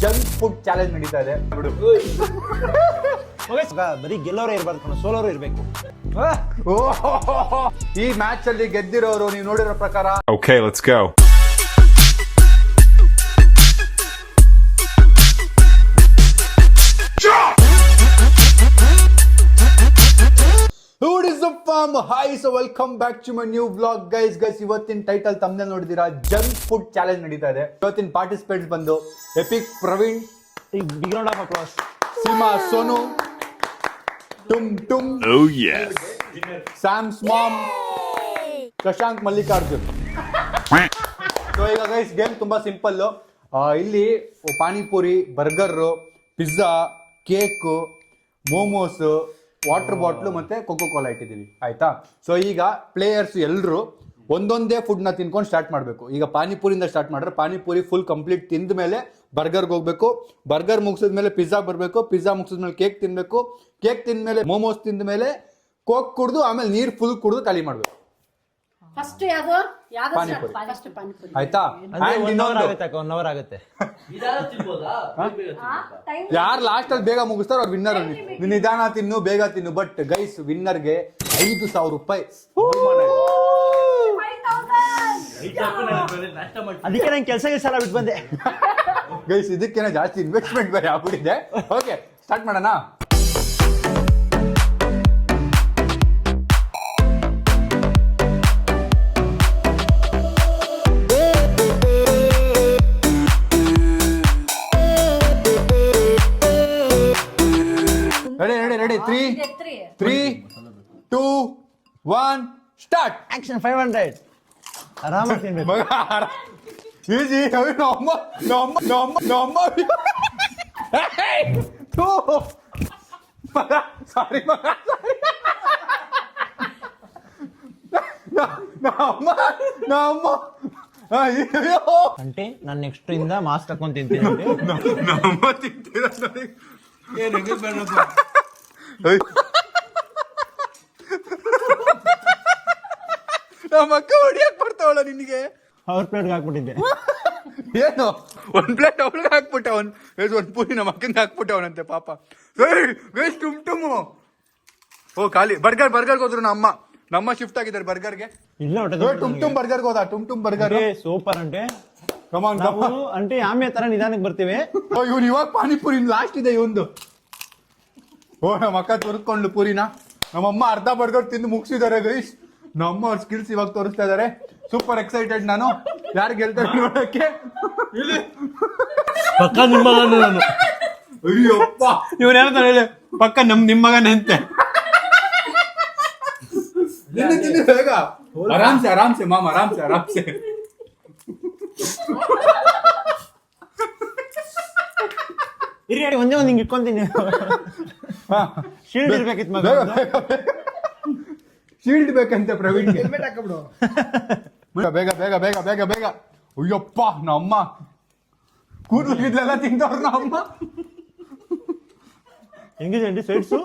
Junk food challenge ನಡೀತಾ ಇದೆ ಬಿಡು. ಬರೀ ಗೆಲ್ಲೋರೇ ಇರ್ಬಾರ್ದು ಕಣ, ಸೋಲೋರು ಇರ್ಬೇಕು. ಈ ಮ್ಯಾಚ್ ಅಲ್ಲಿ ಗೆದ್ದಿರೋರು ನೀವು ನೋಡಿರೋ ಪ್ರಕಾರ. Okay, let's go. Who is the farm? Hi, so welcome back to my new vlog, guys. ಇವತ್ತಿನ ಟೈಟಲ್ ತಮ್ಮನೇ ನೋಡಿದೀರಾ, ಜಂಕ್ ಫುಡ್ ಚಾಲೆಂಜ್ ನಡೀತಾ ಇದೆ. ಇವತ್ತಿನ ಪಾರ್ಟಿಸಿಪೇಟ್ಸ್ ಬಂದು epic Praveen, big round of applause, Seema Sonu, Tum Tum, Oh yes. Sam's mom, Shashank Mallikarjun. So ಈಗ guys game ತುಂಬಾ simple. ಇಲ್ಲಿ panipuri, burger, pizza, cake, momos, water bottle ಮತ್ತೆ ಕೋಕೋ ಕೋಲಾ ಇಟ್ಟಿದ್ದೀವಿ, ಆಯ್ತಾ? ಸೊ ಈಗ ಪ್ಲೇಯರ್ಸ್ ಎಲ್ಲರೂ ಒಂದೊಂದೇ ಫುಡ್ ನ ತಿನ್ಕೊಂಡು ಸ್ಟಾರ್ಟ್ ಮಾಡಬೇಕು. ಈಗ ಪಾನಿಪುರಿಯಿಂದ ಸ್ಟಾರ್ಟ್ ಮಾಡಿದ್ರೆ ಪಾನಿಪುರಿ ಫುಲ್ ಕಂಪ್ಲೀಟ್ ತಿಂದ ಮೇಲೆ ಬರ್ಗರ್ಗೆ ಹೋಗ್ಬೇಕು, ಬರ್ಗರ್ ಮುಗಿಸಿದ್ಮೇಲೆ ಪಿಜ್ಜಾ ಬರಬೇಕು, ಪಿಜ್ಜಾ ಮುಗಿಸಿದ್ಮೇಲೆ ಕೇಕ್ ತಿನ್ಬೇಕು, ಕೇಕ್ ತಿಂದ್ಮೇಲೆ ಮೋಮೋಸ್ ತಿಂದ ಮೇಲೆ ಕೋಕ್ ಕುಡಿದು ಆಮೇಲೆ ನೀರು ಫುಲ್ ಕುಡಿದು ಖಾಲಿ ಮಾಡಬೇಕು. ಫಸ್ಟ್ ಯಾವುದು ಪಾನಿಪುರಿ. ಫಸ್ಟ್ ಪಾನಿಪುರಿ, ಆಯ್ತಾ? ಒನ್ ಅವರ್ ಆಗುತ್ತೆ. ಯಾರು ಲಾಸ್ಟ್ ಅಲ್ಲಿ ಬೇಗ ಮುಗಿಸ್ತಾರೋ ಅವ್ರು ವಿನ್ನರ್. ನಿಧಾನ ತಿನ್ನು, ಬೇಗ ತಿನ್ನು. ಬಟ್ ಗೈಸ್ ವಿನ್ನರ್ಗೆ 5,000 ರೂಪಾಯಿ. ಅದಕ್ಕೆ ನಂಗೆ ಕೆಲಸ ಬಿಟ್ಟು ಬಂದೆ. ಗೈಸ್ ಇದಕ್ಕೇನೆ ಜಾಸ್ತಿ ಇನ್ವೆಸ್ಟ್ಮೆಂಟ್ ಬೇರೆ ಆಗ್ಬಿಟ್ಟಿದೆ. ಓಕೆ, ಸ್ಟಾರ್ಟ್ ಮಾಡೋಣ. Ready 3 2 1 start. ಆಕ್ಷನ್ 500 ಆರಾಮಾಗಿ ತಿನ್ಬೇಕು. ಈಜಿ. ಸಾರಿ ಅಂಟಿ ನಾನು ನೆಕ್ಸ್ಟ್ ಇಂದ ಮಾಸ್ಕ್ ಹಾಕೊಂಡ್ ತಿಂತೀನಿ. ನಮ್ಮ ಅಕ್ಕ ಹೊಡಿಯಕ್ ಬರ್ತಾವಳ ನಿನಗೆ. ಅವ್ರ ಪ್ಲೇಟ್ಗೆ ಹಾಕ್ಬಿಟ್ಟಿದ್ದೆ. ಏನು ಒಂದ್ ಪ್ಲೇಟ್ ಅವಳಿಗೆ ಹಾಕ್ಬಿಟ್ಟ, ಒಂದ್ ಪೂರಿ ನಮ್ಮ ಅಕ್ಕಂಗೆ ಹಾಕ್ಬಿಟ್ಟವನಂತೆ ಪಾಪ. ಟುಮ್ ಟುಮು. ಓ ಖಾಲಿ. ಬರ್ಗರ್ಗೆ ಹೋದ್ರು ನಮ್ಮ ಶಿಫ್ಟ್ ಆಗಿದ್ದಾರೆ ಬರ್ಗರ್ಗೆ. ಇಲ್ಲ ಟುಮ್ ಟುಮ್ ಬರ್ಗರ್ಗೆ ಹೋದ. ಟುಮ್ ಟುಮ್ ಬರ್ಗರ್ ಸೂಪರ್ ಅಂಟೆ. ಕಮಾನ್ ಅಂಟೆ ಆಮೇಲೆ ತರ ನಿಧಾನಕ್ಕೆ ಬರ್ತೀವಿ. ಇವ್ನು ಇವಾಗ ಪಾನಿಪುರಿ ಲಾಸ್ಟ್ ಇದೆ ಇವಂದು. ಓ ನಮ್ಮ ಅಕ್ಕ ತೋರಿಸ್ಕೊಂಡು ಪೂರಿನ. ನಮ್ಮಮ್ಮ ಅರ್ಧ ಬರ್ಗರ್ ತಿಂದು ಮುಗಿಸಿದ್ದಾರೆ ಗೈಸ್. ನಮ್ಮ ಅವ್ರ ಸ್ಕಿಲ್ಸ್ ಇವಾಗ ತೋರಿಸ್ತಾ ಇದಾರೆ. ಸೂಪರ್ ಎಕ್ಸೈಟೆಡ್ ನಾನು. ಯಾರು ಗೆಲ್ತಾರೆ ನೋಡಕ್ಕೆ. ಪಕ್ಕ ನಿಮ್ಮ ಮಗನ ನಾನು. ಅಯ್ಯಪ್ಪ, ಇವನೇನಂತ ಹೇಳಿ ಪಕ್ಕ ನಿಮ್ಮ ಮಗನೇ ಅಂತೆ. ತಿನ್ನಿ ಬೇಗ. ಆರಾಮ್ಸೆ ಮಾಮ, ಆರಾಮ್ಸೆ. ಇರಿ ಒಂದೇ ಒಂದು ಹಿಂಗೆ ಇಟ್ಕೊಂತೀನಿ. ಶೀಲ್ಡ್ ಇರ್ಬೇಕಿತ್ತು ಮಗ. ಶೀಲ್ಡ್ ಬೇಕಂತೆ ಪ್ರವೀಣ್ಗೆ. ಬೇಗ. ಅಯ್ಯಪ್ಪ, ನಮ್ಮ ಕೂದಲಿದ್ಲೆಲ್ಲ ತಿಂದವ್ರು ನಮ್ಮ. ಹೆಂಗಿದೆ ಸೈಡ್ಸು?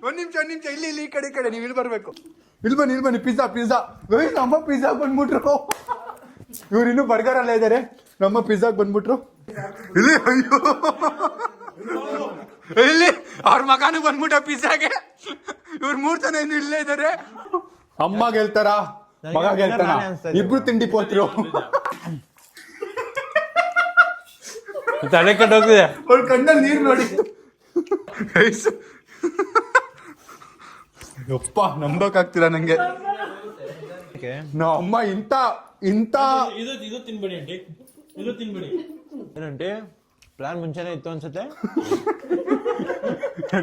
ಒಂದ್ ನಿಮಿಷ ಇಲ್ಲಿ ಈ ಕಡೆ ನೀವು ಇಲ್ಲಿ ಬರ್ಬೇಕು. ಇಲ್ಲಿ ಬನ್ನಿ. ಪಿಜ್ಜಾ ನಮ್ಮ ಪಿಜ್ಜಾ ಬಂದ್ಬಿಟ್ರು. ಇವ್ರು ಇನ್ನೂ ಬರ್ಗರ್ ಅಲ್ಲೇ ಇದಾರೆ. ನಮ್ಮ ಪಿಜ್ಜಾಗ್ ಬಂದ್ಬಿಟ್ರು. ಇಲ್ಲಿ ಅವ್ರ ಮಗನೂ ಬಂದ್ಬಿಟ್ಟ ಪಿಜ್ಜಾಗೆ. ಇವ್ರು 3 ಜನ ಇನ್ನು ಇಲ್ಲೇ ಇದಾರೆ. ಅಮ್ಮ ಗೆಲ್ತಾರ, ಮಗ ಗೆಲ್ತಾನ, ಇಬ್ರು ತಿಂಡಿ ಪೋತ್ರು. ತಲೆ ಕಟ್ಟೋಗ್ತಿದೆ. ಅವ್ರ ಕಣ್ಣಲ್ಲಿ ನೀರು ನೋಡಿ. ಯಪ್ಪ, ನಂಬಕ್ಕಾಗ್ತಿಲ್ಲ ನಂಗೆ. ಅಮ್ಮ ಇಂತ ಇದು ತಿನ್ಬೇಡಿ ಆಂಟಿ, ಇದು ತಿನ್ಬೇಡಿ. ಏನಂಟಿ ಪ್ಲಾನ್ ಮುಂಚೆನೆ ಇತ್ತು ಅನ್ಸುತ್ತೆ.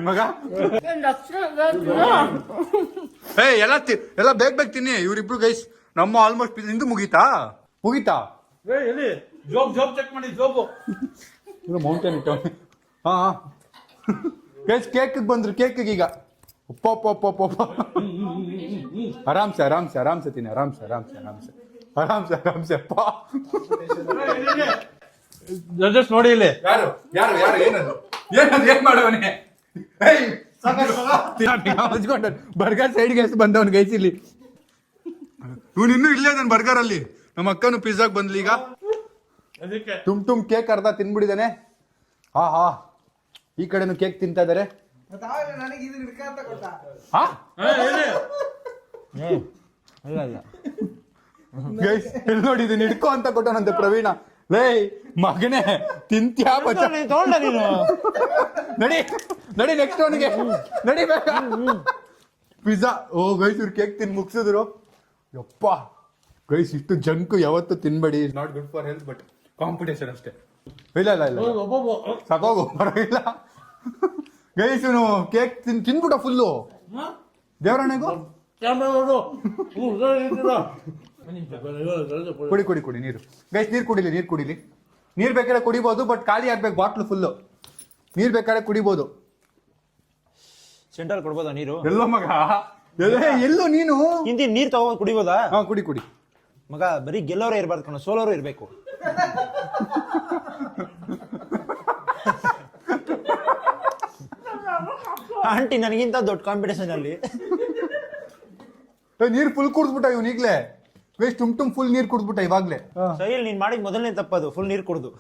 ಮಗ ಎಲ್ಲ ಬೇಗ ತಿನ್ನಿ. ಇವ್ರಿಬ್ರು ಗೈಸ್ ನಮ್ಮ ಆಲ್ಮೋಸ್ಟ್ ಇಂದು ಮುಗೀತಾ. ಜೋಬ್ ಚೆಕ್ ಮಾಡಿ. ಜೋಬು ಮೌಂಟೇನ್ ಇಟ್ಟು. ಹಾ ಗೈಸ್ ಕೇಕ್ ಬಂದ್ರು. ಕೇಕ್ ಈಗ ಆರಾಮ್ಸೆ ತಿನ್ನಿ. ಆರಾಮ್ಸೆ ಅಪ್ಪ. ಜಡ್ಜಸ್ ನೋಡಿ ಇಲ್ಲಿ. ಯಾರು ಏನದು ಏನ್ ಮಾಡವನೇ? ಬರ್ಗರ್ ಸೈಡ್ಗೆ ಎಷ್ಟು ಬಂದವನ್ ಗೈಸ್ ಇಲ್ಲಿ ಇವ್ನು ಇನ್ನೂ ಇಲ್ಲೇ ನಾನು ಬರ್ಗರ್ ಅಲ್ಲಿ ನಮ್ಮ ಅಕ್ಕನು ಪಿಜ್ಜಾಗ್ ಬಂದ್ಲಿ ಈಗ ತುಮ್ ಕೇಕ್ ಅರ್ಧ ತಿನ್ಬಿಡಿದಾನೆ ಹಾ ಈ ಕಡೆನು ಕೇಕ್ ತಿಂತಾ ಇದಾರೆ ಗೈಸ್ ಇಲ್ಲಿ ನೋಡಿ ಇದನ್ನ ಹಿಡ್ಕೋ ಅಂತ ಕೊಟ್ಟನಂತೆ ಪ್ರವೀಣ ಲೇ ಮಗನೇ ತಿಂತ್ಯಾ ಬಚ್ಚ ನಡಿ ನಡಿ ನೆಕ್ಸ್ಟ್ ಅವನಿಗೆ ನಡಿ ಬೇಕ ಪಿಜ್ಜಾ ಓ ಗೈಸ್ ಇವ್ರು ಕೇಕ್ ತಿನ್ ಮುಗಿಸಿದ್ರು ಯಪ್ಪ ಗೈಸ್ ಇಷ್ಟು ಜಂಕ್ ಯಾವತ್ತು ತಿನ್ಬೇಡಿ is not good for health but competition ಅಷ್ಟೇ ಇಲ್ಲ ಸಕೋಗು ಪರವಾಗಿಲ್ಲ ಗೈಸ್ ಇವನು ಕೇಕ್ ತಿನ್ಬಿಟ್ಟ ಫುಲ್ಲು ದೇವರಾಣೆಗೂ ಕುಡಿ ನೀರು ಗೈಸ್ ನೀರು ಕುಡಿಲಿ ನೀರು ಬೇಕಾದ್ರೆ ಕುಡಿಬೋದು ಬಟ್ ಖಾಲಿ ಆಗ್ಬೇಕು ಬಾಟ್ಲು ಫುಲ್ಲು ನೀರು ಬೇಕಾದ್ರೆ ಕುಡಿಬೋದು ಸೆಂಟರ್ ಕೊಡ್ಬೋದಾ ನೀರು ಎಲ್ಲೋ ಮಗ ಎಲ್ಲೋ ನೀನು ಹಿಂದಿ ನೀರ್ ತಗೊಂಡ್ ಕುಡಿಬೋದಾ ಹಾ ಕುಡಿ ಮಗ ಬರೀ ಗೆಲ್ಲೋರೇ ಇರ್ಬಾರ್ದು ಕಣ ಸೋಲೋರು ಇರ್ಬೇಕು ಆಂಟಿ ನನಗಿಂತ ದೊಡ್ಡ ಕಾಂಪಿಟೇಷನ್ ಅಲ್ಲಿ ನೀರು ಫುಲ್ ಕುಡಿದ್ಬಿಟ್ಟ ಇವ್ನು ಈಗ್ಲೇ ಗೈಸ್ ತುಮ್ ಫುಲ್ ನೀರು ಕುಡಿದ್ಬಿಟ್ಟ ಇವಾಗ್ಲೇ ಸೈಲ್ ನೀನ್ ಮಾಡಿದ ಮೊದಲನೇ ತಪ್ಪದು ಫುಲ್ ನೀರ್ ಕುಡ್ದು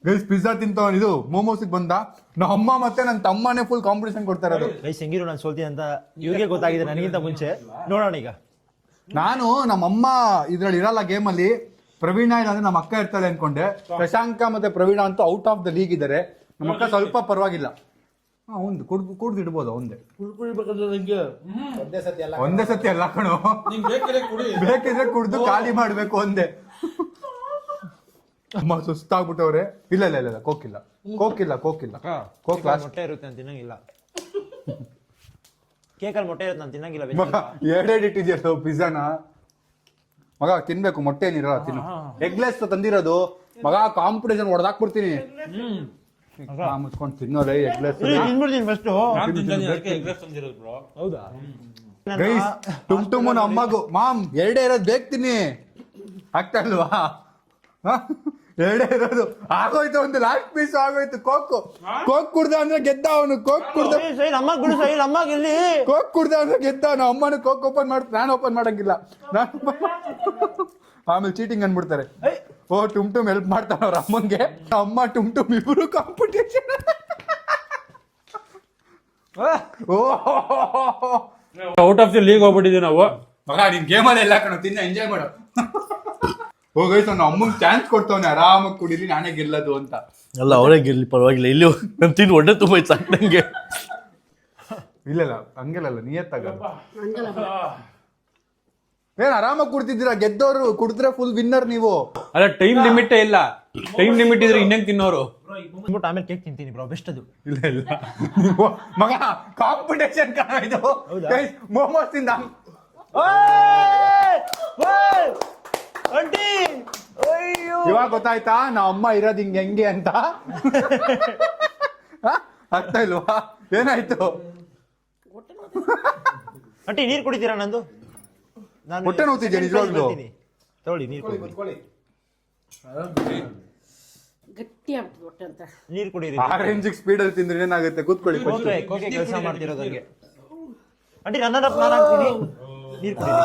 ಗೈಸ್ ಪಿಜ್ಜಾ ತಿಂತವನ್ ಇದು ಮೋಮೋಸಿಗೆ ಬಂದ ನಮ್ಮ ಅಮ್ಮ ಮತ್ತೆ ನನ್ನ ತಮ್ಮನೇ ಫುಲ್ ಕಾಂಪಿಟೇಷನ್ ಕೊಡ್ತಾ ಇರೋದು ಗೈಸ್ ಹೆಂಗಿರು ನಾನು ಸೋಲ್ತೀನಿ ಅಂತ ಇವ್ರಿಗೆ ಗೊತ್ತಾಗಿದೆ ನನಗಿಂತ ಮುಂಚೆ ನೋಡೋಣ ಈಗ ನಾನು ನಮ್ಮಮ್ಮ ಇದ್ರಲ್ಲಿ ಇರಲ್ಲ ಗೇಮ್ ಅಲ್ಲಿ ಪ್ರವೀಣ ಇಲ್ಲ ಅಂದ್ರೆ ನಮ್ಮ ಅಕ್ಕ ಇರ್ತಾಳೆ ಅನ್ಕೊಂಡೆ ಪ್ರಶಾಂಕ ಮತ್ತೆ ಪ್ರವೀಣ ಅಂತೂ ಔಟ್ ಆಫ್ ದ ಲೀಗ್ ಇದ್ದಾರೆ ನಮ್ಮ ಅಕ್ಕ ಸ್ವಲ್ಪ ಪರವಾಗಿಲ್ಲ ಒಂದು ಕುಡ್ದು ಇಡ್ಬೋದು ಒಂದೇ ಒಂದೇ ಸತಿ ಅಲ್ಲ ಕಣೋ ಬೇಕಿದ್ರೆ ಕುಡ್ದು ಖಾಲಿ ಮಾಡ್ಬೇಕು ಒಂದೇ ಅಮ್ಮ ಸುಸ್ತಾಗ್ಬಿಟ್ಟವ್ರೆ ಇಲ್ಲ ಕೋಕಿಲ್ಲ ಕೋಕ್ ಮೊಟ್ಟೆ ಇರುತ್ತೆ ಅಂತ ತಿನ್ನಂಗಿಲ್ಲ ಕೇಕಲ್ಲಿ ಮೊಟ್ಟೆ ಇರುತ್ತೆ ನಾನು ತಿನ್ನಂಗಿಲ್ಲ ಮಗ ಎರಡೆರಡು ಇಟ್ಟಿದ್ಯಾ ಪಿಜ್ಜಾನ ಮಗ ತಿನ್ಬೇಕು ಮೊಟ್ಟೆ ಏನಿರಲ್ಲ ತಿನ್ನು ಎಗ್ಲೆಸ್ ತಂದಿರೋದು ಮಗ ಕಾಂಪಿಟೇಷನ್ ಹೊಡೆದಾಕ್ಬಿಡ್ತೀನಿ ಮುಚ್ಕೊಂಡು ತಿನ್ನೋರೇ ಎಗ್ಲೆಸ್ ತಿನ್ಬಿಡ್ತೀನಿ ಫಸ್ಟ್ ಹೌದಾ ಗೈಸ್ ಟುಮ್ಟುಮನ ಅಮ್ಮಗು ಮಾಮ್ ಎರಡೇ ಇರೋದು ಬೇಕ್ತೀನಿ ಆಗ್ತಾ ಇಲ್ವಾ ಎರಡೇ ಇರೋದು ಆಗೋಯ್ತು ಒಂದು ಲಾಸ್ಟ್ ಪೀಸ್ ಆಗೋಯ್ತು ಕೋಕ್ ಕುಡ್ದ ಅಂದ್ರೆ ಗೆದ್ದ ಅವನು ಕೋಕ್ ಕುಡ್ದ ಕೋಕ್ ಕುಡ್ದ ಅಂದ್ರೆ ಗೆದ್ದ ನಾವು ಅಮ್ಮನ ಕೋಕ್ ಓಪನ್ ಮಾಡ್ತೀನಿ ನಾನು ಓಪನ್ ಮಾಡಂಗಿಲ್ಲ ಆಮೇಲೆ ಚೀಟಿಂಗ್ ಅನ್ಬಿಡ್ತಾರೆ ಓ ಟುಮ್ ಹೆಲ್ಪ್ ಮಾಡ್ತಾನ ಅವ್ರ ಅಮ್ಮಂಗೆ ಅಮ್ಮ ಟುಮ್ ಇಬ್ರು competition out of the league ಹೋಗ್ಬಿಟ್ಟಿದೀವಿ ನಾವು ಮಗ ನಿನ್ ಗೇಮಲ್ಲಿ ಎಲ್ಲ ಕಣ ತಿನ್ನ ಎಂಜಾಯ್ ಮಾಡು ಹೋಗೈತು ಅವ್ನ ಅಮ್ಮಂಗ್ ಚಾನ್ಸ್ ಕೊಡ್ತವನೆ ಆರಾಮಾಗಿ ಕುಡೀಲಿ ನಾನೇ ಗೆಲ್ಲದು ಅಂತ ಅಲ್ಲ ಅವರೇ ಗೆಲ್ಲಿ ಪರವಾಗಿಲ್ಲ ಇಲ್ಲಿ ನಾನು ತಿಂದು ಹೊಟ್ಟೆ ತುಂಬ ನಂಗೆ ಇಲ್ಲ ಹಂಗೆಲ್ಲ ನಿಯತ್ತಾಗ ಏನ್ ಆರಾಮಾಗಿ ಕುಡ್ತಿದ್ದೀರಾ ಗೆದ್ದವ್ರು ಕುಡಿದ್ರೆ ಫುಲ್ ವಿನ್ನರ್ ನೀವು ಅಲ್ಲ ಟೈಮ್ ಲಿಮಿಟೇ ಇಲ್ಲ ಟೈಮ್ ಲಿಮಿಟ್ ಇದ್ರೆ ಇನ್ನೇನ್ ತಿನ್ನೋರು ಆಮೇಲೆ ಕೇಕ್ ತಿಂತೀನಿ ಬ್ರೋ ಬೆಸ್ಟ್ ಅದು ಇಲ್ಲ ಮಗ ಕಾಂಪಿಟೇಷನ್ ಕಾಣ ಇದು ಮೋಮೋಸ್ ತಿಂದ ಇವಾಗ ಗೊತ್ತಾಯ್ತಾ ನಾವ್ ಅಮ್ಮ ಇರೋದ್ ಹೆಂಗೆ ಅಂತ ಆಗ್ತಾ ಇಲ್ವಾ ಏನಾಯ್ತು ಆಂಟಿ ನೀರ್ ಕುಡಿತೀರಾ ನಂದು ನಾನು ಹೊಟ್ಟೆ ನೋವ್ತಿದ್ಯಾ ನಿಜವಾಗ್ಲೂ ತಗೊಳ್ಳಿ ನೀರ್ ಕುಡಿ ಗಟ್ಟಿ ಆಗ್ಬಿಟ್ಟು ಹೊಟ್ಟೆ ಅಂತ ನೀರ್ ಕುಡೀರಿ ಆರೆಂಜ್ ಸ್ಪೀಡ್ ಅಲ್ಲಿ ತಿಂದ್ರೆ ಏನಾಗುತ್ತೆ ಕೂತ್ಕೊಳ್ಳಿ ಕೋಕೆ ಕೆಲಸ ಮಾಡ್ತಿರೋದಂಗೆ ಆಂಟಿ ನನ್ನ ನಾನು ಹಾಕ್ತೀನಿ ನೀರ್ ಕುಡೀರಿ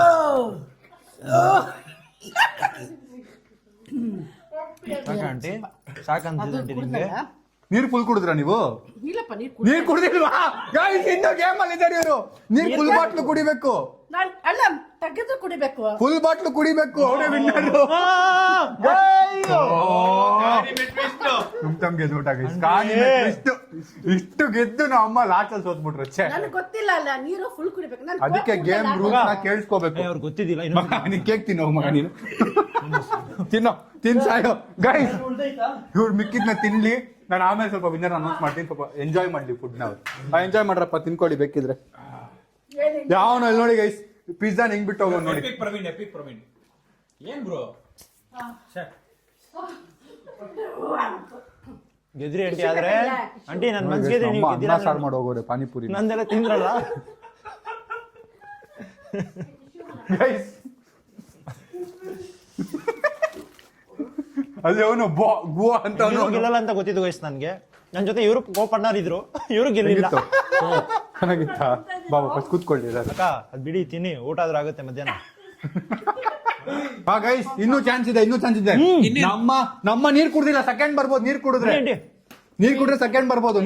ಸಾಕ ಆಂಟಿ ಸಾಕಂತಿದೆ ನಿಮ್ಗೆ ನೀರ್ ಫುಲ್ ಕುಡಿದ್ರ ನೀವು ಇಲ್ಲಪ್ಪ ನೀರ್ ಕುಡ್ದಿಲ್ವಾ ಇನ್ನು ಗೇಮ್ ಅಲ್ಲಿ ಇದ್ದಾರೆ ಇವರು ನೀರ್ ಫುಲ್ ಬಾಟ್ಲು ಕುಡಿಬೇಕು ನಾನು ಅಲ್ಲ ತೆಗೆದು ಕುಡಿಬೇಕು ಫುಲ್ ಬಾಟ್ಲು ಕುಡಿಬೇಕು ಅವರೇ ವಿನ್ನರ್ ತಮ್ಗೆ ಇಷ್ಟು ಗೆದ್ದು ನಾವು ಅಮ್ಮ ಲಾಸ್ಟ್ ಅಲ್ಲಿ ಸೋತ್ಬಿಟ್ರು ನನಗೆ ಗೊತ್ತಿಲ್ಲ ಅಲ್ಲ ನೀರು ಫುಲ್ ಕುಡಿಬೇಕು ನಾನು ಅದಕ್ಕೆ ಗೇಮ್ ರೂಲ್ಸ್ ನ ಕೇಳಿಸ್ಕೋಬೇಕು ಅವ್ರಿಗೆ ಗೊತ್ತಿದ್ದಿಲ್ಲ ನೀನ್ ಕೇಕ್ ತಿನ್ನೋ ಮಗ ನೀನು ತಿನ್ ಸಾಯೋ ಗೈಸ್ ಇವ್ರು ಮಿಕ್ಕಿದ್ನ ತಿನ್ಲಿ ನಾನು ಆಮೇಲೆ ಸ್ವಲ್ಪ ವಿನ್ನರ್ ಅನೌನ್ಸ್ ಮಾಡ್ತೀನಿ ಸ್ವಲ್ಪ ಎಂಜಾಯ್ ಮಾಡ್ಲಿ ಫುಡ್ ನಾವು ಎಂಜಾಯ್ ಮಾಡ್ರಪ್ಪ ತಿನ್ಕೊಳ್ಳಿ ಬೇಕಿದ್ರೆ ಯಾವನ ಅಲ್ಲಿ ನೋಡಿ ಗೈಸ್ ಪಿಜ್ಜಾ ಹೆಂಗ್ ಬಿಟ್ಟು ಹೋಗೋದು ನೋಡಿ ಪ್ರವೀಣ್ ಏನ್ ಬ್ರೋ ಗೆದ್ರಿ ಆಂಟಿ ಆದ್ರೆ ಆಂಟಿ ನನ್ ಮನ್ಸಿಗೆ ನೀವು ಗೆದ್ದಿರ ಸಾರ್ ಮಾಡಿ ಹೋಗೋರೆ ಪಾನಿಪುರಿ ನಂದೆಲ್ಲ ತಿಂದ್ರಲ್ಲ ಗೈಸ್ ಅಲ್ಲಿ ಅವನು ಗೋ ಅಂತ ಗೆಲ್ಲಲ್ಲ ಅಂತ ಗೊತ್ತಿದ್ದು ಗೈಸ್ ನನ್ಗೆ ನನ್ ಜೊತೆ ಇವರು ಕೋಪಣ್ಣರ್ ಇದ್ರು ಇವರು ಗೆಲ್ಲಿಲ್ಲ ಚೆನ್ನಾಗಿತ್ತ ಬಾಬಾ ಫಸ್ಟ್ ಕೂತ್ಕೊಳ್ಳಿ ಸರ್. ಅಕ್ಕ ಅದ್ ಬಿಡಿ ತಿನ್ನಿ, ಊಟ ಆದ್ರೂ ಆಗುತ್ತೆ ಮಧ್ಯಾಹ್ನ. ಬಾ ಗೈಸ್, ಇನ್ನೂ ಚಾನ್ಸ್ ಇದೆ, ನಮ್ಮ ನೀರ್ ಕುಡ್ದಿಲ್ಲ, ಸೆಕೆಂಡ್ ಬರ್ಬೋದು. ನೀರ್ ಕುಡಿದ್ರೆ ಸೆಕೆಂಡ್ ಬರ್ಬೋದು.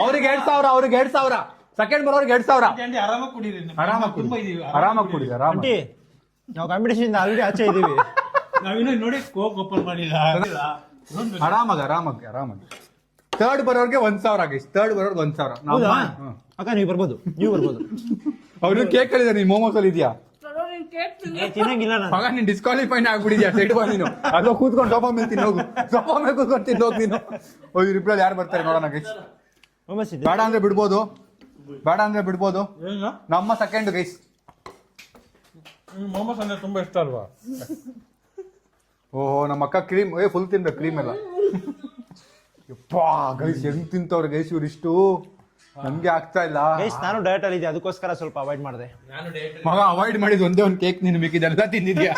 ಅವ್ರಿಗೆ 2,000, ಅವ್ರಿಗೆ 2,000, ಸೆಕೆಂಡ್ ಬರೋರ್ಗೆ 2,000. ಆರಾಮಾಗಿ ಕುಡೀರಿ. ಆರಾಮಾಗಿ ಕುಡಿದೆ ಆಂಟಿ, ನಾವು ಕಾಂಪಿಟೇಷನ್ ಆಲ್ರೆಡಿ ಆಚೆ ಇದೀವಿ. ನಾವಿನ್ನೂ ನೋಡಿ ಕೋಕ್ ಓಪನ್ ಮಾಡಿಲ್ಲ. ಆರಾಮಾಗಿ ಥರ್ಡ್ ಬರೋರ್ಗೆ 1,000 ಗೈಸ್. ಥರ್ಡ್ ಬರೋರ್ಗೆ 1,000. ಹೌದಾ? ಅಕ್ಕ ನೀವು ಬರ್ಬೋದು. ಅವ್ರು ಕೇಕ್ ಹೇಳಿದಾರೆ, ನೀನ್ ಮೋಮೋಸ್ ಅಲ್ಲಿ ಇದೆಯಾ ತಿನ್ನಂಗಿಲ್ಲ ನಾನು. ಮಗ ನೀನ್ ಡಿಸ್ಕ್ವಾಲಿಫೈನ್ ಆಗ್ಬಿಡಿದ್ಯಾ ಸೈಡ್ ಬಾ ನೀನು. ಅದು ಕೂತ್ಕೊಂಡು ಸೋಫಾ ಮೇಲೆ ತಿನ್ನೋಗು, ಸೋಫಾ ಮೇಲೆ ಕೂತ್ಕೊಂಡು ತಿನ್ನೋಗ್ ನೀನು. ಇಬ್ರಲ್ಲಿ ಯಾರು ಬರ್ತಾರೆ ನೋಡೋಣ ಗೈಸ್. ಮೊಮೋಸ್ ಇದೆ. ಬೇಡ ಅಂದ್ರೆ ಬಿಡ್ಬೋದು. ನಮ್ಮ ಸೆಕೆಂಡ್ ಗೈಸ್. ಮೋಮೋಸ್ ಅಂದ್ರೆ ತುಂಬಾ ಇಷ್ಟ ಅಲ್ವಾ? ಓಹೋ, ನಮ್ಮ ಅಕ್ಕ ಕ್ರೀಮ್ ಫುಲ್ ತಿನ್ಬೇಕು, ಕ್ರೀಮ್ ಎಲ್ಲ. ಯಪ್ಪಾ ಗೈಸ್, ಹೆಂಗ್ ತಿಂತವ್ರೆ ಗೈಸ್ ಇವ್ರಿಷ್ಟು, ನನ್ಗೆ ಆಗ್ತಾ ಇಲ್ಲ. ಗೈಸ್, ನಾನು ಡಯಟ್ ಅಲ್ಲಿ ಇದ್ದೆ, ಅದಕ್ಕೋಸ್ಕರ ಸ್ವಲ್ಪ ಅವಾಯ್ಡ್ ಮಾಡಿದೆ. ಮಗ ಅವಾಯ್ಡ್ ಮಾಡಿದ್ ಒಂದೇ ಒಂದು ಕೇಕ್ ನೀನು ಮಿಕ್ಕಿದೆಲ್ಲ ತಿಂದಿದ್ಯಾ?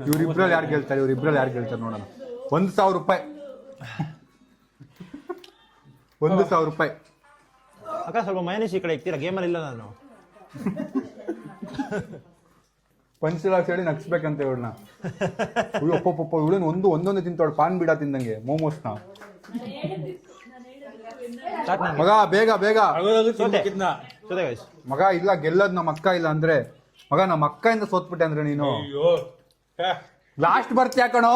ಇವ್ರಿಬ್ರಲ್ಲಿ ಯಾರು ಗೆಲ್ತಾರೆ ನೋಡೋಣ. 1,000 ರೂಪಾಯಿ. 1,000 ರೂಪಾಯಿ. ಅಕ್ಕ ಸ್ವಲ್ಪ ಮೈನಸ್ ಈ ಕಡೆ ಇಕ್ತೀರಾ, ಗೇಮಲ್ಲಿ ಇಲ್ಲ ನಾನು. ಪಂಚಲಾಕ್ಸ್ ಹೇಳಿ ನಗ್ಸ್ಬೇಕಂತ ಇವಳನ್ನ. ಅಪ್ಪಪ್ಪ ಇವಳೇನು ಒಂದೊಂದೇ ತಿಂತಾವಳು, ಪಾನ್ ಬಿಡ ತಿಂದಂಗೆ ಮೋಮೋಸ್ನ. ಮಗ ಬೇಗ ಮಗ, ಇಲ್ಲ ಗೆಲ್ಲದ್ ನಮ್ಮ ಅಕ್ಕ, ಇಲ್ಲ ಅಂದ್ರೆ ಮಗ ನಮ್ಮ ಅಕ್ಕಯಿಂದ ಸೋತ್ಬಿಟ್ಟೆ ಅಂದ್ರೆ ನೀನು ಲಾಸ್ಟ್ ಬರ್ತೀಯ ಕಣೋ.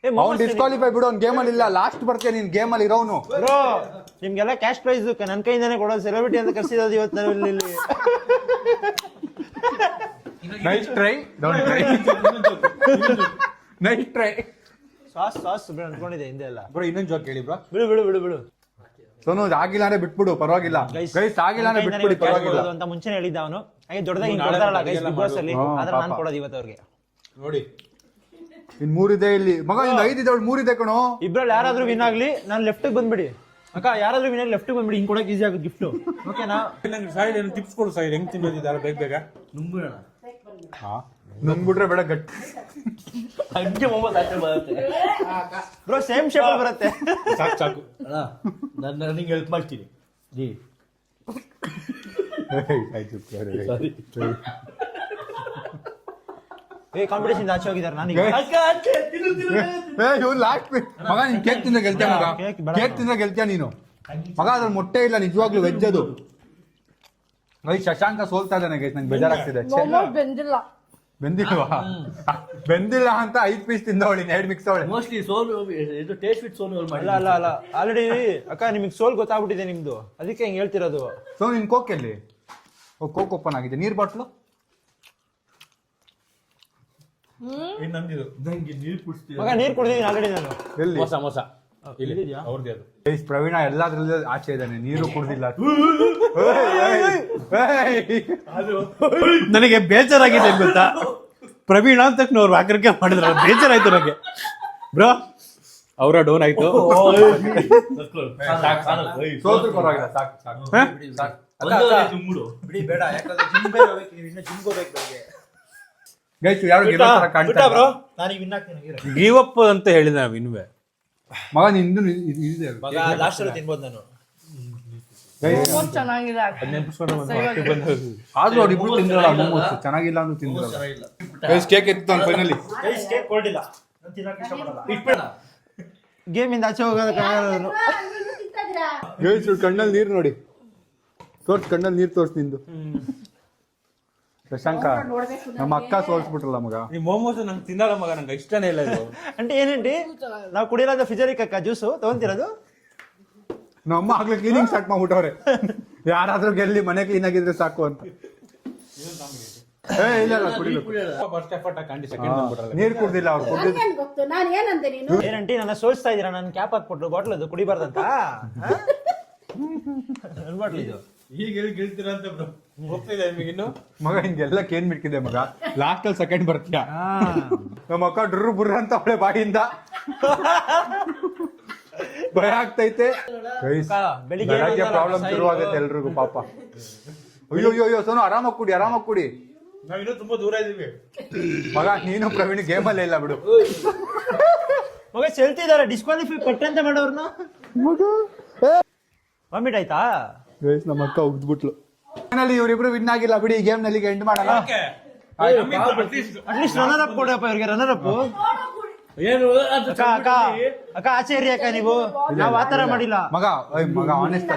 ಅವ್ನು ಡಿಸ್ಕ್ವಾಲಿಫೈ ಬಿಡು, ಅವ್ನು ಗೇಮಲ್ಲಿ ಇಲ್ಲ. ಲಾಸ್ಟ್ ಬರ್ತೀಯ ನೀನ್, ಗೇಮಲ್ಲಿ ಇರೋನು. ಬ್ರೋ, ನಿಮ್ಗೆಲ್ಲ ಕ್ಯಾಶ್ ಪ್ರೈಸ್ ನನ್ನ ಕೈಯಿಂದಾನೆ ಕೊಡೋದು. ಸೆಲೆಬ್ರಿಟಿ ಅಂತ ಕರ್ಸಿರೋದು ಇವತ್ತು ನಾವು ಇಲ್ಲಿ. Nice try. ಸಾಸ್ ಅನ್ಕೊಂಡಿದೆ ಹಿಂದೆ ಎಲ್ಲ. ಬ್ರೋ ಇನ್ನೊಂದು ಜೋಕ್ ಹೇಳಿ ಬ್ರೋ. ಬಿಡು. ಸೋನು ಆಗಿಲ್ಲ ಅಂದ್ರೆ ಬಿಟ್ಬಿಡು, ಪರವಾಗಿಲ್ಲ. ಗೈಸ್ ಆಗಿಲ್ಲ ಅಂದ್ರೆ ಬಿಟ್ಬಿಡಿ, ಪರವಾಗಿಲ್ಲ ಅಂತ ಮುಂಚೆನೆ ಹೇಳಿದ್ದ ಅವನು. ಹಾಗೆ ದೊಡ್ಡದಾಗಿ ಹಿಂಗ್ ಕೊಡ್ತಾರಲ್ಲ ಗೈಸ್ ಬಿಗ್ ಬಾಸ್ ಅಲ್ಲಿ, ಆದ್ರೆ ನಾನು ಕೊಡೋದು ಇವತ್ತು ಅವ್ರಿಗೆ. ನೋಡಿ ಇನ್ 3 ಇದೆ ಇಲ್ಲಿ. ಮಗ ಇನ್ 5 ಇದೆ, 3 ಇದೆ ಕಣೋ. ಇಬ್ರಲ್ಲಿ ಯಾರಾದ್ರೂ ವಿನ್ ಆಗ್ಲಿ, ನಾನು ಲೆಫ್ಟ್ ಬಂದ್ಬಿಡಿ. ಅಕ್ಕ ಯಾರಾದ್ರೂ ವಿನ್ ಆಗಿ ಲೆಫ್ಟ್ ಬಂದ್ಬಿಡಿ, ಹಿಂಗ್ ಕೊಡಕ್ ಈಸಿ ಆಗುತ್ತೆ ಗಿಫ್ಟ್. ಓಕೆನಾ? ನಂಗೆ ಸೈಡ್ ಏನು ಟಿಪ್ಸ್ ಕೊಡು ಸೈಡ್, ಹೆಂಗ್ ತಿನ್ನೋದಿದ್ದಾರೆ ಬೇಗ ನುಂಗ್ಬಿಟ್ರೆ ಬೇಡ, ಗಟ್ಟಿ ಹಂಗೆ ಮೊಮ್ಮದ್ ಆಚೆ ಬರುತ್ತೆ. ಬ್ರೋ ಸೇಮ್ ಶೇಪ್ ಬರುತ್ತೆ. ಸಾಕು ನಾನು ನಿಂಗೆ ಹೆಲ್ಪ್ ಮಾಡ್ತೀನಿ. ಕಾಂಪಿಟೇಷನ್ ಆಚೆ ಹೋಗಿದ್ದಾರೆ. ನನಗೆ ಲಾಸ್ಟ್ ಮಗ, ನೀನ್ ಕೇಕ್ ತಿಂದ್ರೆ ಗೆಲ್ತೀಯ ಮಗ. ಕೇಕ್ ತಿಂದ್ರೆ ಗೆಲ್ತೀಯ ನೀನು ಮಗ. ಅದ್ರಲ್ಲಿ ಮೊಟ್ಟೆ ಇಲ್ಲ, ನಿಜವಾಗ್ಲೂ ವೆಜ್ ಅದು. ಶಶಾಂಕ ಸೋಲ್ತಾ ಇದ್ದಾನೆ ಗೈಸ್, ನಂಗೆ ಬೇಜಾರಾಗ್ತಿದೆ. ಬೆಂದಿಲ್ಲ ಅಂತ 5 ಪೀಸ್ ತಿಂದವಳಿ, 2 ಮಿಕ್ಸ್ ಅವಳೆ. ಮೋಸ್ಟ್ಲಿ ಸೋಲ್ ಇದು ಟೇಸ್ಟ್ ವಿತ್ ಸೋನು ಮಾಡಿ. ಅಲ್ಲ ಆಲ್ರೆಡಿ ಅಕ್ಕ ನಿಮಗೆ ಸೋಲ್ ಗೊತ್ತಾಗ್ಬಿಟ್ಟಿದೆ ನಿಮ್ದು, ಅದಕ್ಕೆ ಹಿಂಗ್ ಹೇಳ್ತಿರೋದು. ಸೊ ನಿನ್ ಕೋಕ್ ಎಲ್ಲಿ? ಕೋಕ್ ಓಪನ್ ಆಗಿದೆ. ನೀರ್ ಬಾಟ್ಲು ನಂಗೆ ನೀರು ಕುಡಿಸ್ತೀವಿ. ಮಗ ನೀರ್ ಕುಡಿದೀನಿ ಆಲ್ರೆಡಿ ನಾನು. ಎಲ್ಲಿ? ಮೋಸ ಅವ್ರದ್ದು ಅದು. ಗೈಸ್ ಪ್ರವೀಣ ಎಲ್ಲಾದ್ರಲ್ಲೂ ಆಚೆ ಇದ್ದಾನೆ, ನೀರು ಕುಡ್ದಿಲ್ಲ. ನನಗೆ ಬೇಜಾರಾಗಿದೆ ಗೊತ್ತಾ, ಪ್ರವೀಣ ಅಂತ ತಕ್ಷಣ ಅವ್ರು ವಾಕರಿಕೆ ಮಾಡಿದ್ರ, ಬೇಜಾರಾಯ್ತು ನನಗೆ ಬ್ರೋ. ಅವರ ಡೌನ್ ಆಯ್ತು. ಸೋತ್ರ ಪರವಾಗಿಲ್ಲ, ಸಾಕು. ಬಿಡಿ ಬೇಡ, ಯಾಕಂದ್ರೆ ಗೈಸ್ ಯಾರು ಗೆಲ್ಲೋ ತರ ಕಾಣ್ತಾ ಇಲ್ಲ. ನಾನೀಗ ವಿನ್ ಆಗ್ತೀನಿ. ಗಿವ್ ಅಪ್ ಅಂತ ಹೇಳಿದ ನಾವು ಇನ್ವೆ. ಮಗ ನಿಂದು ಇದೆ. ಲಾಸ್ಟ್ ಅಲ್ಲಿ ತಿನ್ಬೋದು ನಾನು. ಚೆನ್ನಾಗಿದೆ. ಆದ್ರೂ ಅವ್ರು ಇಬ್ರು ತಿಂದ್ರಲ್ಲ ಮೋಮೋಸ್, ಚೆನ್ನಾಗಿಲ್ಲ ಅಂದ್ರೂ ತಿಂದ್ರಲ್ಲ. ಗೈಸ್ ಕೇಕ್ ಎತ್ತು ಅಂತ ಫೈನಲಿ. ಗೇಮ್ ಇಂದ ಆಚೆ ಹೋಗೋದಕ್ಕೆ ಗೈಸ್ ಕಣ್ಣಲ್ಲಿ ನೀರು ನೋಡಿ, ಕಣ್ಣಲ್ಲಿ ನೀರು ತೋರ್ಸ್ ನಿಂದು. ಶಶಾಂಕ ನಮ್ಮ ಅಕ್ಕ ಸೋಲ್ಸ್ಬಿಟ್ರಲ್ಲ ಮಗ. ಈ ಮೋಮೋಸ್ ನಂಗೆ ತಿನ್ನಲ್ಲ ಮಗ, ನಂಗೆ ಇಷ್ಟನೇ ಇಲ್ಲ ಇದು. అంటే ಏನೇಂಟಿ ನಾವು ಕುಡಿಯೋದು ಫಿಜರಿಕ್ ಅಕ್ಕ ಜ್ಯೂಸು ತಗೊಂತಿರೋದು. ನಮ್ಮ ಆಗ್ಲೇ ಕ್ಲೀನಿಂಗ್ ಸ್ಟಾರ್ಟ್ ಮಾಡ್ಬಿಟ್ಟವ್ರೆ, ಯಾರಾದ್ರೂ ಗೆಲ್ಲಿ ಮನೆ ಕ್ಲೀನ್ ಆಗಿದ್ರೆ ಸಾಕು ಅಂತ. ಇಲ್ಲ ಕುಡಿಬೇಕು. ಫಸ್ಟ್ ಎಫರ್ಟ್ ಹಾಕಿ ಸೆಕೆಂಡ್ ಬಂದ್ಬಿಟ್ರಲ್ಲ. ನೀರು ಕುಡ್ದಿಲ್ಲ ಅವ್ರು. ನನ್ಗೇನ್ ಗೊತ್ತು, ನಾನು ಏನಂದೆ ನೀನು? ಏನಂಟಿ ನನ್ನ ಸೋಲ್ಸ್ತಾ ಇದೀರಾ, ನನ್ನ ಕ್ಯಾಪ್ ಹಾಕ್ಬಿಟ್ರು ಬಾಟ್ಲದು ಕುಡಿಬಾರ್ದಂತ. ನನ್ ಬಾಟ್ಲ್ ಇದು ಈಗ ಗೆಲ್ತೀರಾ ಅಂತ ಹೋಗ್ತಿದೆ ನಿಮಗೆ ಇನ್ನು. ಮಗ ಹಿಂಗೆಲ್ಲ ಕೇನ್ ಮಿಕ್ಕಿದೆ ಮಗ, ಲಾಸ್ಟ್ ಅಲ್ಲಿ ಸೆಕೆಂಡ್ ಬರ್ತೀಯ. ನಮ್ಮ ಅಕ್ಕ ಡ್ರು ಬುರ್ರ ಅಂತ ಅವಳೆ ಬಾಯಿಂದ ಭಯ ಆಗ್ತೈತೆ. ಬೆಳಗ್ಗೆ ಪ್ರಾಬ್ಲಮ್ ಶುರುವಾಗುತ್ತೆ ಎಲ್ರಿಗೂ ಪಾಪ. ಅಯ್ಯೋ ಸೋನು ಆರಾಮಾಗಿ ಕುಡಿ. ನಾವಿನ್ನೂ ತುಂಬಾ ದೂರ ಇದೀವಿ ಮಗ. ನೀನು ಪ್ರವೀಣ್ ಗೇಮಲ್ಲೇ ಇಲ್ಲ ಬಿಡು. ಹೋಗಿ ಸೆಲ್ತಿದ್ದಾರೆ ಡಿಸ್ಕ್ವಾಲಿಫೈ ಪಟ್ಟಂತೆ ಮಾಡೋರ್ನ ವಾಮಿಟ್ ಆಯ್ತಾ ಗೈಸ್ ನಮ್ಮ ಅಕ್ಕ ಉಗ್ದ್ಬಿಟ್ಲು ಫೈನಲಿ ಇವರಿಬ್ರು ವಿನ್ ಆಗಿಲ್ಲ ಬಿಡಿ ಈ ಗೇಮ್ ನಲ್ಲಿ ಎಂಡ್ ಮಾಡೋಣ ಅಟ್ಲೀಸ್ಟ್ ರನ್ನರ್ ಅಪ್ ಕೊಡಪ್ಪ ಇವ್ರಿಗೆ ರನ್ನರ್ ಅಪ್ ಅಕ್ಕ ಅಕ್ಕ ಅಕ್ಕ ಆಚೆ ಇರಿ ಅಕ್ಕ ನೀವು ನಾವ್ ಆತರ ಮಾಡಿಲ್ಲ ಮಗ ಆನೆಸ್ಟ್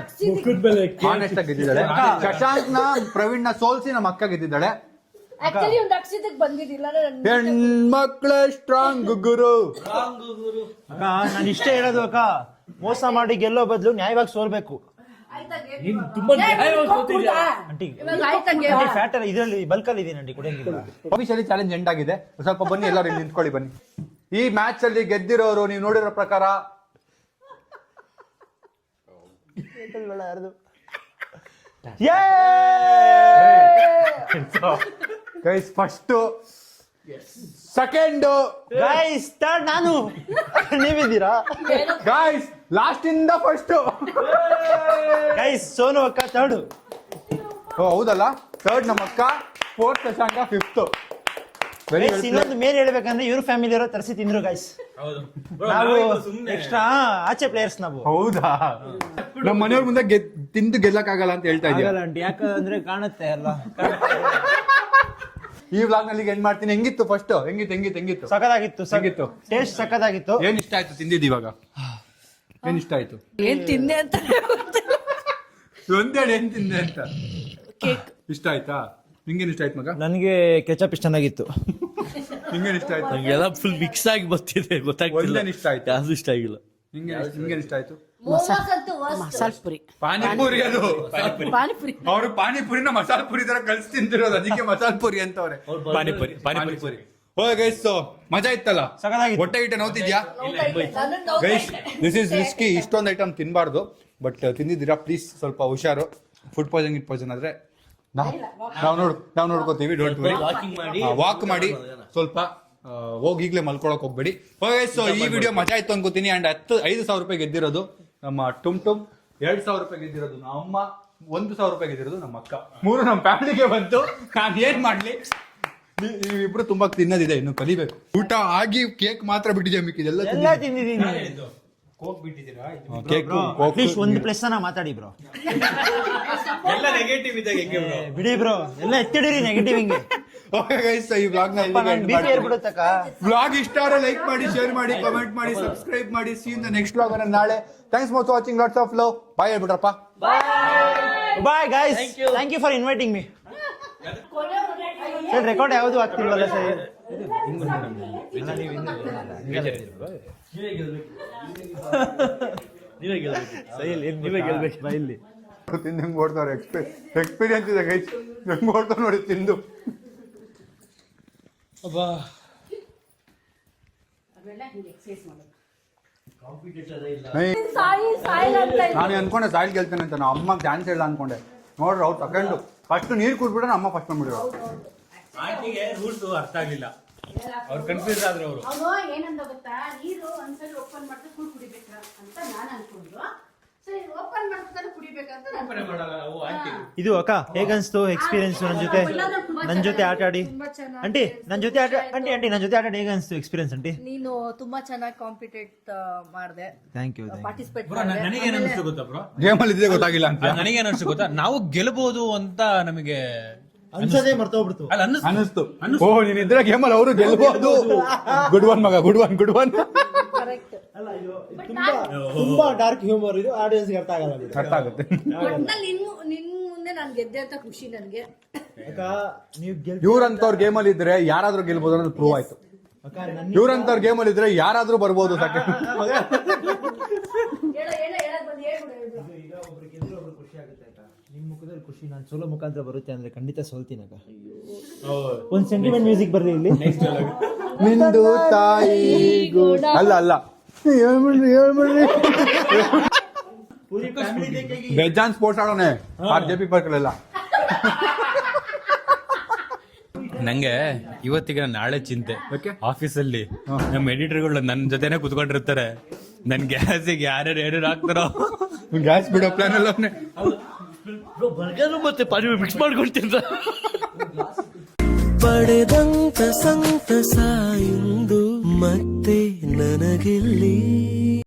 ಆನೆಸ್ಟ್ ಆಗಿ ಗೆದ್ದಿದ್ದಾಳೆ ಶಶಾಂಕ್ ನ ಪ್ರವೀಣ್ ನ ಸೋಲ್ಸಿ ನಮ್ಮ ಅಕ್ಕ ಗೆದ್ದಿದ್ದಾಳೆ ಆಕ್ಚುಲಿ ಒಂದು ಅಕ್ಷಿತಕ್ಕೆ ಬಂದಿದ್ದಿಲ್ಲ ಹೆಣ್ಮಕ್ಳ ಸ್ಟ್ರಾಂಗ್ ಗುರು ಅಕ್ಕ ನಾನು ಇಷ್ಟೇ ಹೇಳೋದು ಅಕ್ಕ ಮೋಸ ಮಾಡಿ ಗೆಲ್ಲೋ ಬದಲು ನ್ಯಾಯವಾಗಿ ಸೋಲ್ಬೇಕು ಆಂಟಿ ಫ್ಯಾಟ್ ಎಲ್ಲ ಇದರಲ್ಲಿ ಬಲ್ಕಲ್ಲಿ ಇದೀನಿ ಆಂಟಿ ಕುಡಿಯಂಗಿಲ್ಲ ಆಫೀಸಲ್ಲಿ ಚಾಲೆಂಜ್ ಎಂಡ್ ಆಗಿದೆ ಸ್ವಲ್ಪ ಬನ್ನಿ ಎಲ್ಲರೂ ಇಲ್ಲಿ ನಿಂತ್ಕೊಳ್ಳಿ ಬನ್ನಿ ಈ ಮ್ಯಾಚ್ ಅಲ್ಲಿ ಗೆದ್ದಿರೋರು ನೀವು ನೋಡಿರೋ ಪ್ರಕಾರ guys first second guys third ನಾನು ನೀವಿದ್ದೀರಾ ಗೈಸ್ ಲಾಸ್ಟ್ ಇಂದ ಫಸ್ಟ್ ಗೈಸ್ ಸೋನು ಅಕ್ಕ ಥರ್ಡ್ ಹೌದಲ್ಲ ಥರ್ಡ್ ನಮ್ಮ ಅಕ್ಕ ಫೋರ್ತ್ ಶಶಾಂಕ ಫಿಫ್ತ್ ಇನ್ನೊಂದು ಮೇನ್ ಹೇಳ್ಬೇಕಂದ್ರೆ ಇವ್ರ ಫ್ಯಾಮಿಲಿ ಅವರ ತರಿಸಿ ತಿಂದ್ರು ಗೈಸ್ ನಾವು ಎಕ್ಸ್ಟ್ರಾ ಆಚೆ ಪ್ಲೇಯರ್ಸ್ ನಾವು ಹೌದಾ ನಮ್ಮ ಮನೆಯವ್ರ ಮುಂದೆ ತಿಂದು ಗೆಲ್ಲಕ್ ಆಗಲ್ಲ ಅಂತ ಹೇಳ್ತಾ ಇದ್ದೀವಿ ಆಗಲ್ಲ ಆಂಟಿ ಯಾಕಂದ್ರೆ ಕಾಣುತ್ತೆ ಎಲ್ಲ ಈ ವ್ಲಾಗ್ ನಲ್ಲಿ ಎಂಡ್ ಮಾಡ್ತೀನಿ ಹೆಂಗಿತ್ತು ಫಸ್ಟ್ ಹೆಂಗಿತ್ತು ಸಖತ್ತಾಗಿತ್ತು ಹೆಂಗಿತ್ತು? ಟೇಸ್ಟ್ ಸಖತ್ತಾಗಿತ್ತು ಏನ್ ಇಷ್ಟ ಆಯ್ತು ತಿಂದಿದ್ದು ಇವಾಗ ಏನ್ ಇಷ್ಟ ಆಯ್ತು ಏನ್ ತಿಂದೆ ಅಂತ ಒಂದೇಳು ಏನ್ ತಿಂದೆ ಅಂತ ಇಷ್ಟ ಆಯ್ತಾ ನಿಂಗೇನ್ ಇಷ್ಟ ಆಯ್ತು ಮಗ ನನಗೆ ಕೆಚಪ್ ಇಷ್ಟ ಚೆನ್ನಾಗಿತ್ತು ನಿಂಗೇನ್ ಇಷ್ಟ ಆಯ್ತು ಎಲ್ಲ ಫುಲ್ ಮಿಕ್ಸ್ ಆಗಿ ಬರ್ತಿದೆ ಗೊತ್ತಾಗ್ತಿಲ್ಲ ಒಂದೇನ್ ಇಷ್ಟ ಆಯ್ತು ಯಾವ್ದು ಇಷ್ಟ ಆಗಿಲ್ಲ ನಿಂಗೇನ್ ಇಷ್ಟ ಆಯ್ತು ಮಸಾಲ ಪುರಿ ಪಾನಿಪುರಿ ಅದು ಪಾನಿಪುರಿ ಅವರು ಪಾನಿಪುರಿನ ಮಸಾಲ ಪುರಿ ತರ ಕಲ್ಸಿ ತಿಂತಿರೋದು ಅದಕ್ಕೆ ಮಸಾಲ ಪುರಿ ಅಂತವ್ರೆ ಪಾನಿಪುರಿ ಓಯ್ ಗೈಸ್ ಮಜಾ ಇತ್ತಲ್ಲ ಸಖತ್ತಾಗಿತ್ತು. ಹೊಟ್ಟೆ ಗಿಟ್ಟೆ ನೋವ್ತಿದ್ಯಾ ಗೈಸ್ ದಿಸ್ ಇಸ್ ರಿಸ್ಕಿ ಇಷ್ಟೊಂದು ಐಟಮ್ ತಿನ್ಬಾರ್ದು ಬಟ್ ತಿಂದಿದ್ದೀರಾ ಪ್ಲೀಸ್ ಸ್ವಲ್ಪ ಹುಷಾರು ಫುಡ್ ಪಾಯ್ಸನ್ ಆದ್ರೆ ನಾವು ನೋಡ್ಕೋತೀವಿ ಡೋಂಟ್ ವರಿ ವಾಕ್ ಮಾಡಿ ಸ್ವಲ್ಪ ಹೋಗಿ ಈಗಲೇ ಮಲ್ಕೊಳಕ್ ಹೋಗ್ಬೇಡಿ ಸೊ ಈ ವಿಡಿಯೋ ಮಜಾ ಇತ್ತು ಅನ್ಕೋತೀನಿ ಅಂಡ್ 5,000 ರೂಪಾಯಿ ಗೆದ್ದಿರೋದು ನಮ್ಮ ಟುಮ್ 2,000 ರೂಪಾಯಿ ಗೆದ್ದಿರೋದು ನಮ್ಮ ಅಮ್ಮ 1,000 ರೂಪಾಯಿ ಗೆದ್ದಿರೋದು ನಮ್ಮ ಅಕ್ಕ 3 ನಮ್ಮ ಫ್ಯಾಮಿಲಿಗೆ ಬಂತು ನಾನು ಏನ್ ಮಾಡ್ಲಿ ನೀವಿಬ್ರು ತುಂಬಾ ತಿನ್ನೋದಿದೆ ಇನ್ನು ಕಲಿಬೇಕು ಊಟ ಆಗಿ ಕೇಕ್ ಮಾತ್ರ ಬಿಟ್ಟಿದೆ ಮಿಕ್ಕಿದೆಲ್ಲ ಎಲ್ಲ ತಿಂದಿದ್ದೀನಿ ಕೇಕ್ ಅಟ್ಲೀಸ್ಟ್ ಒಂದು ಪ್ಲಸ್ ಅನ್ನ ಮಾತಾಡಿ ಬ್ರೋ ಎಲ್ಲ ನೆಗೆಟಿವ್ ಇದ್ದಾಗ ಹೆಂಗೆ ಬ್ರೋ ಬಿಡಿ ಬ್ರೋ ಎಲ್ಲ ಎತ್ತಿಡಿರಿ ನೆಗೆಟಿವ್ ಹಿಂಗೆ ಈ ವ್ಲಾಗ್ ಬಿಪಿ ಏರ್ಬಿಡುತ್ತಕ್ಕ ವ್ಲಾಗ್ ಇಷ್ಟ ಆದ್ರೆ ಲೈಕ್ ಮಾಡಿ ಶೇರ್ ಮಾಡಿ ಕಮೆಂಟ್ ಮಾಡಿ ಸಬ್ಸ್ಕ್ರೈಬ್ ಮಾಡಿ see in the next vlog ಅನ್ನ ನಾಳೆ thanks for watching lots of love bye ಹೇಳ್ಬಿಟ್ರಪ್ಪ bye guys thank you for inviting me sir record ಯಾವುದು ಆಗ್ತಿಲ್ವಲ್ಲ ಸರ್ ನೀವೇ ಗೆಲ್ಬೇಕು ಇಲ್ಲಿ ತಿಂದು ಹೆಂಗ್ ಓಡ್ತಾವ್ರೆ ಎಕ್ಸ್ಪೀರಿಯನ್ಸ್ ಇದೆ ಗೈಸ್ ಹೆಂಗ್ ಓಡ್ತಾವ್ ನೋಡಿ ತಿಂದು ನಾನು ಅನ್ಕೊಂಡೆ ಸಾಯಿಲ್ ಗೆಲ್ತೇನೆ ಅಂತ ನಮ್ಮ ಅಮ್ಮ ಚಾನ್ಸ್ ಇಲ್ಲ ಅನ್ಕೊಂಡೆ ನೋಡ್ರಿ ಅವ್ರು ತಗೊಂಡು ಫಸ್ಟ್ ನೀರು ಕುಡ್ಬಿಟ್ರೆ ನಮ್ಮ ಅಮ್ಮ ಫಸ್ಟ್ ಬಂದ್ಬಿಡಿರೋ ಆಂಟಿಗೆ ರೂಲ್ಸ್ ಅರ್ಥ ಆಗ್ಲಿಲ್ಲ ಅವ್ರು ಕನ್ಫ್ಯೂಸ್ ಆದ್ರು ಅವರು ಅವನು ಏನಂದ ಗೊತ್ತಾ ನೀರು ಒಂದ್ಸರಿ ಓಪನ್ ಮಾಡಿದ್ರೆ ಫುಲ್ ಕುಡಿಬೇಕ ಅಂತ ನಾನು ಅನ್ಕೊಂಡ್ರು ಸರಿ ಓಪನ್ ಮಾಡ್ತಾರೆ ಕುಡಿಬೇಕಂತ ನಾನು ಮಾಡಲ್ಲ ಓ ಆಂಟಿ ಇದು ಅಕ್ಕ ಹೇಗನ್ಸ್ತು ಎಕ್ಸ್ಪೀರಿಯನ್ಸ್ ನನ್ನ ಜೊತೆ ಆಟ ಆಡಿ ಆಂಟಿ ನನ್ನ ಜೊತೆ ಆಟ ಆಡಿ ಹೇಗನ್ಸ್ತು ಎಕ್ಸ್ಪೀರಿಯನ್ಸ್ ಆಂಟಿ ನೀನು ತುಂಬಾ ಚೆನ್ನಾಗಿ ಕಾಂಪಿಟೇಟ್ ಮಾಡಿದೆ ಥ್ಯಾಂಕ್ ಯು ಪಾರ್ಟಿಸಿಪೇಟ್ ಬ್ರೋ ನನಗೇನು ಅನಿಸ್ತು ಗೊತ್ತಾ ಬ್ರೋ ಗೇಮಲ್ಲಿ ಇದ್ರೆ ಗೊತ್ತಾಗಿಲ್ಲ ಅಂತ ನನಗೇನು ಅನಿಸ್ತು ಗೊತ್ತಾ ನಾವು ಗೆಲ್ಬಹುದು ಅಂತ ನಮಗೆ ಅನ್ಸೋದೇ ಮರ್ತೋಗ್ಬಿಡ್ತು ಅಲ್ಲ ಅನಿಸ್ತು ಓ ನೀನ್ ಇದ್ರೆ ಗೇಮಲ್ಲಿ ಅವರು ಗೆಲ್ಬಹುದು ಗುಡ್ ಒನ್ ಮಗ ಗುಡ್ ಒನ್ ಕರೆಕ್ಟ್ ತುಂಬಾ ಡಾರ್ಕ್ ಹ್ಯೂಮರ್ ಇದು ಆಡಿಯನ್ಸ್ ಅರ್ಥ ಆಗಲ್ಲ ಅರ್ಥ ಆಗುತ್ತೆ ನಿನ್ ಮುಂದೆ ನಾನು ಗೆದ್ದೆ ಅಂತ ಖುಷಿ ನನಗೆ ಅಕ್ಕ ನೀವು ಇವ್ರಂತವ್ರ ಗೇಮಲ್ಲಿ ಇದ್ರೆ ಯಾರಾದ್ರೂ ಗೆಲ್ಬಹುದು ಅನ್ನೋದು ಪ್ರೂವ್ ಆಯ್ತು ಇವ್ರಂತವ್ರ ಗೇಮಲ್ಲಿ ಇದ್ರೆ ಯಾರಾದ್ರೂ ಬರ್ಬೋದು ಹೇಳೋ ಹೇಳಕ್ ಬಂದು ಹೇಳ್ಬಿಡು ಈಗ ಒಬ್ರು ಗೆದ್ರೆ ಒಬ್ರು ಖುಷಿ ಆಗುತ್ತೆ ಅಕ್ಕ ನಿಮ್ ಮುಖದಲ್ಲಿ ಖುಷಿ ನಾನು ಸೋಲೋ ಮುಖಾಂತರ ಬರುತ್ತೆ ಅಂದ್ರೆ ಖಂಡಿತ ಸೋಲ್ತೀನಿ ಅಕ್ಕ ಒಂದ್ ಸೆಂಟಿಮೆಂಟ್ ಮ್ಯೂಸಿಕ್ ಬರ್ಲಿ ಇಲ್ಲಿ ನಿಂದು ತಾಯಿ ಅಲ್ಲ ಹೇಳ್ಬಿಡ್ರಿ ಬೇಜಾನ್ ಸ್ಪೋರ್ಟ್ಸ್ ಆಡೋನೆ RJP ಪಾರ್ಕಲ್ಲೆಲ್ಲ ನಂಗೆ ಇವತ್ತಿಗೆ ನಾಳೆ ಚಿಂತೆ ಆಫೀಸಲ್ಲಿ ನಮ್ಮ ಎಡಿಟರ್ಗಳು ನನ್ನ ಜೊತೆನೆ ಕುತ್ಕೊಂಡಿರ್ತಾರೆ ನನ್ ಗ್ಯಾಸಿಗೆ ಯಾರ್ಯಾರು ಏನೇನು ಹಾಕ್ತಾರೋ ಗ್ಯಾಸ್ ಬಿಡೋ ಪ್ಲಾನ್ ಎಲ್ಲ ಬರ್ಗರ್ ಮತ್ತೆ ಪಾನಿ ಮಿಕ್ಸ್ ಮಾಡ್ಕೊಳ್ತಿದ್ದ ಪಡೆದಂತ ಸಂತಸ ಇಂದು ಮತ್ತೆ ಚಿಂತೆ ನನಗಿಲ್ಲಿ